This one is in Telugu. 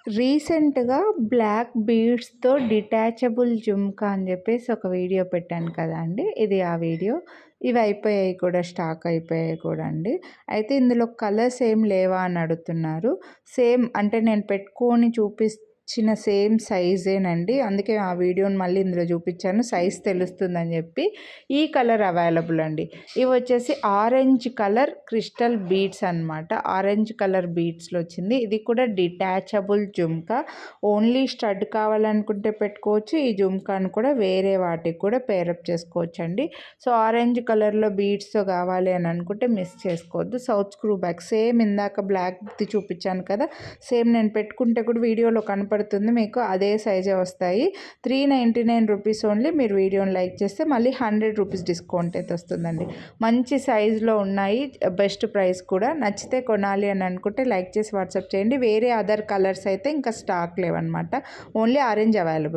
రీసెంట్‌గా బ్లాక్ బీడ్స్‌తో డిటాచబుల్ జుమ్కా అని చెప్పేసి ఒక వీడియో పెట్టాను కదండీ! ఇది ఆ వీడియో. ఇవి అయిపోయాయి కూడా, స్టాక్ అయిపోయాయి కూడా అండి. అయితే ఇందులో కలర్స్ ఏం లేవా అని అడుగుతున్నారు. సేమ్ అంటే నేను పెట్టుకొని చూపించిన సేమ్ సైజేనండి. అందుకే ఆ వీడియోని మళ్ళీ ఇందులో చూపించాను, సైజ్ తెలుస్తుందని చెప్పి. ఈ కలర్ అవైలబుల్ అండి. ఇవి వచ్చేసి ఆరెంజ్ కలర్ క్రిస్టల్ బీడ్స్ అనమాట. ఆరెంజ్ కలర్ బీడ్స్లో వచ్చింది. ఇది కూడా డిటాచబుల్ జుమ్కా. ఓన్లీ స్టడ్ కావాలనుకుంటే పెట్టుకోవచ్చు. ఈ జుమ్కాను కూడా వేరే వాటికి కూడా పేరప్ చేసుకోవచ్చు అండి. సో ఆరెంజ్ కలర్లో బీడ్స్తో కావాలి అని అనుకుంటే మిస్ చేసుకోవద్దు. సౌత్ స్క్రూ బ్యాక్ సేమ్ ఇందాక బ్లాక్ది చూపించాను కదా, సేమ్ నేను పెట్టుకుంటే కూడా వీడియోలో కనపడుతుంది మీకు, అదే సైజే వస్తాయి. 399 రూపీస్ ఓన్లీ. మీరు వీడియోని లైక్ చేస్తే మళ్ళీ 100 రూపీస్ డిస్కౌంట్ అయితే వస్తుందండి. మంచి సైజులో ఉన్నాయి, బెస్ట్ ప్రైస్ కూడా. నచ్చితే కొనాలి అని అనుకుంటే లైక్ చేసి వాట్సాప్ చేయండి. వేరే అదర్ కలర్స్ అయితే ఇంకా స్టాక్ లేవన్నమాట. Only orange available.